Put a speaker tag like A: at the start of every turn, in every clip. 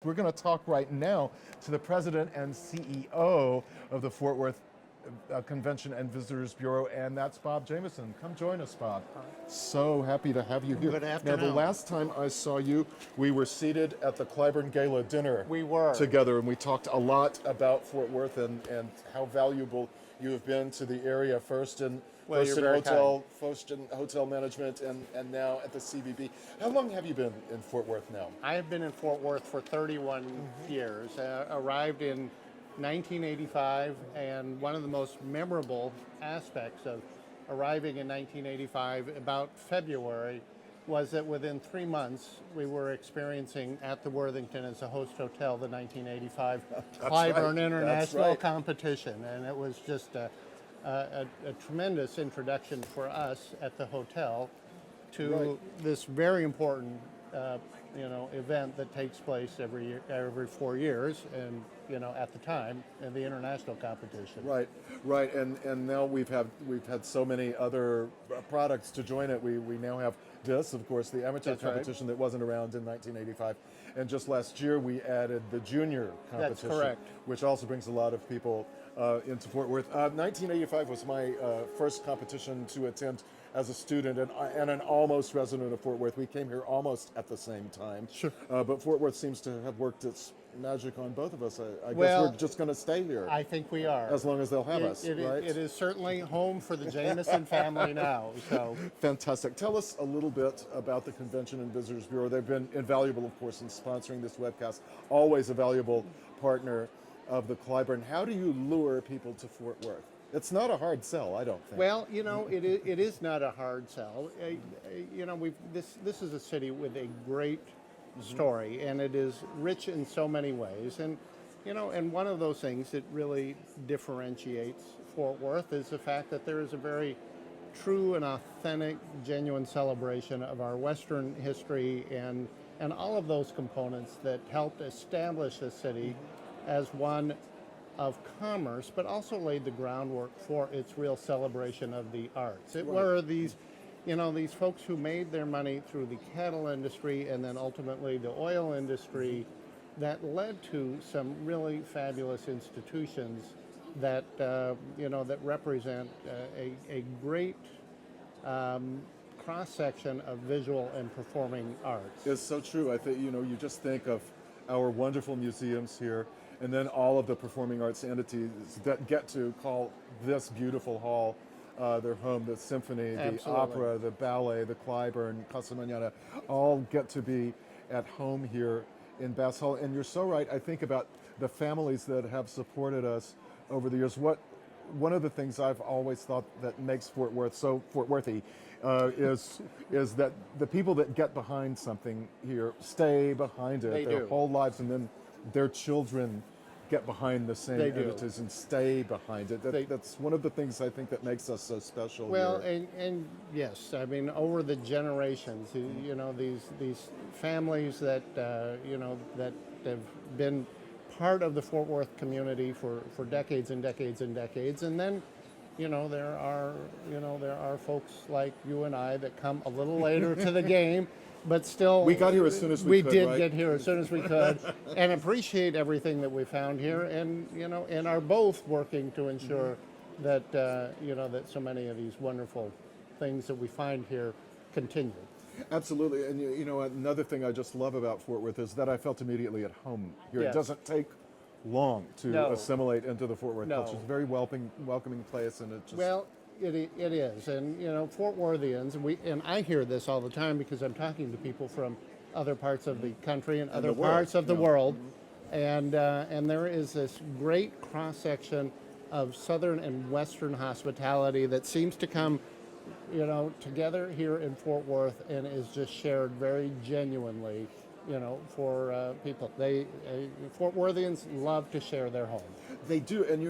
A: We're going to talk right now to the president and CEO of the Fort Worth Convention and Visitors Bureau, and that's Bob Jameson. Come join us, Bob. So happy to have you here.
B: Good
A: Now,
B: afternoon.
A: the last time I saw you, we were seated at the Cliburn Gala dinner.
B: We were.
A: Together, and we talked a lot about Fort Worth and how valuable you have been to the area, first in hotel management, and now at the CVB. How long have you been in Fort Worth now?
B: I have been in Fort Worth for 31 years. Arrived in 1985, and one of the most memorable aspects of arriving in 1985, about February, was that within 3 months we were experiencing at the Worthington as a host hotel the 1985 Cliburn International Competition, and it was just a tremendous introduction for us at the hotel to this very important event that takes place every 4 years, and at the time in the international competition.
A: Right, and now we've had so many other products to join it. We now have this, of course, the amateur competition that wasn't around in 1985, and just last year we added the junior competition.
B: That's correct.
A: Which also brings a lot of people into Fort Worth. 1985 was my first competition to attend as a student and an almost resident of Fort Worth. We came here almost at the same time.
B: Sure.
A: But Fort Worth seems to have worked its magic on both of us. I guess we're just going to stay here.
B: I think we are.
A: As long as they'll have us, right?
B: It is certainly home for the Jameson family now. So
A: fantastic. Tell us a little bit about the Convention and Visitors Bureau. They've been invaluable, of course, in sponsoring this webcast. Always a valuable partner of the Cliburn. How do you lure people to Fort Worth? It's not a hard sell, I don't think.
B: Well, it is not a hard sell. This is a city with a great story, and it is rich in so many ways. And and one of those things that really differentiates Fort Worth is the fact that there is a very true and authentic, genuine celebration of our Western history and all of those components that helped establish the city as one of commerce, but also laid the groundwork for its real celebration of the arts. It were these folks who made their money through the cattle industry and then ultimately the oil industry that led to some really fabulous institutions that that represent a great cross-section of visual and performing arts.
A: It's so true. I think you just think of our wonderful museums here, and then all of the performing arts entities that get to call this beautiful hall their home. The symphony, the opera, the ballet, the Cliburn, Casa Mañana, all get to be at home here in Bass Hall. And you're so right. I think about the families that have supported us over the years. One of the things I've always thought that makes Fort Worth so Fort Worthy is that the people that get behind something here stay behind it their whole lives, and then their children get behind the same entities and stay behind it. That's one of the things I think that makes us so special.
B: Well,
A: here.
B: and yes, I mean over the generations, these families that that have been part of the Fort Worth community for decades and decades and decades, and then there are folks like you and I that come a little later to the game. But still,
A: we got here as soon as we could.
B: We did get here as soon as we could, and appreciate everything that we found here, and and are both working to ensure that that so many of these wonderful things that we find here continue.
A: Absolutely, and another thing I just love about Fort Worth is that I felt immediately at home here.
B: Yes.
A: It doesn't take long to assimilate into the Fort Worth culture. It's a very welcoming place, and it just
B: It is, and Fort Worthians, and I hear this all the time because I'm talking to people from other parts of the country and other parts of the world, and there is this great cross section of Southern and Western hospitality that seems to come, together here in Fort Worth, and is just shared very genuinely, for people. Fort Worthians love to share their home.
A: They do, and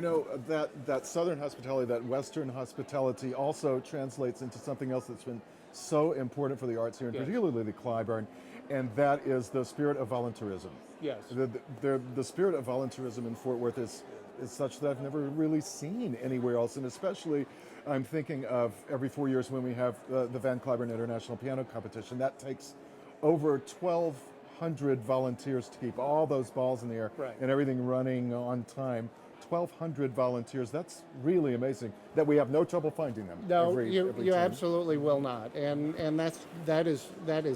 A: that Southern hospitality, that Western hospitality also translates into something else that's been so important for the arts here, and particularly the Cliburn, and that is the spirit of volunteerism.
B: Yes.
A: The spirit of volunteerism in Fort Worth is such that I've never really seen anywhere else, and especially I'm thinking of every 4 years when we have the Van Cliburn International Piano Competition. That takes over 1,200 volunteers to keep all those balls in the air
B: Right.
A: and everything running on time. 1,200 volunteers. That's really amazing that we have no trouble finding them.
B: No,
A: every
B: you
A: time.
B: absolutely will not, and that is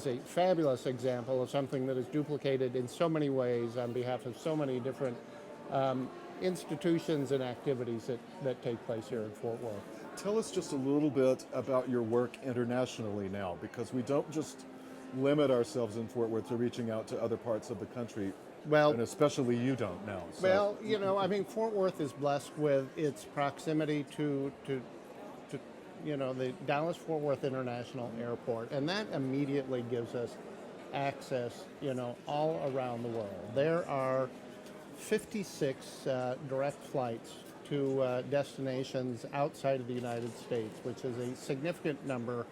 B: a fabulous example of something that is duplicated in so many ways on behalf of so many different institutions and activities that take place here in Fort Worth.
A: Tell us just a little bit about your work internationally now, because we don't just limit ourselves in Fort Worth to reaching out to other parts of the country.
B: Well,
A: And especially you don't now. So.
B: Well, I mean, Fort Worth is blessed with its proximity to the Dallas-Fort Worth International Airport, and that immediately gives us access, all around the world. There are 56 direct flights to destinations outside of the United States, which is a significant number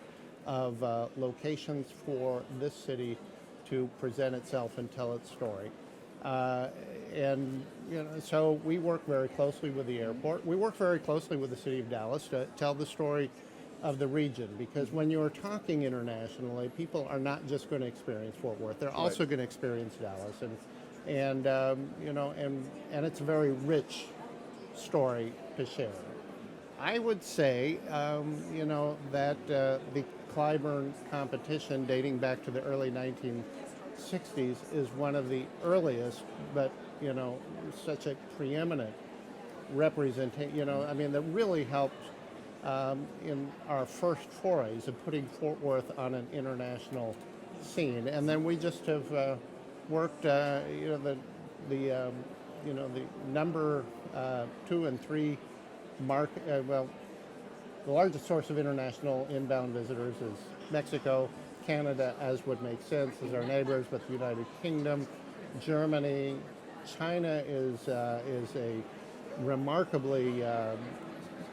B: of locations for this city to present itself and tell its story. So we work very closely with the airport. We work very closely with the city of Dallas to tell the story of the region, because when you're talking internationally, people are not just going to experience Fort Worth; they're also going to experience Dallas, and it's a very rich story to share. I would say, that the Cliburn competition, dating back to the early 1960s, is one of the earliest, but such a preeminent representation. That really helped in our first forays of putting Fort Worth on an international scene, and then we just have worked. The number 2 and 3 market. The largest source of international inbound visitors is Mexico. Canada, as would make sense, is our neighbors, but the United Kingdom, Germany, China is a remarkably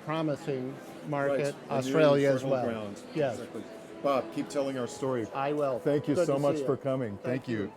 B: promising market.
A: Right.
B: Australia as
A: Fertile
B: well.
A: ground.
B: Yes.
A: Exactly. Bob, keep telling our story.
B: I will.
A: Thank you
B: Good
A: so
B: to
A: much
B: see
A: for
B: you.
A: coming. Thank you.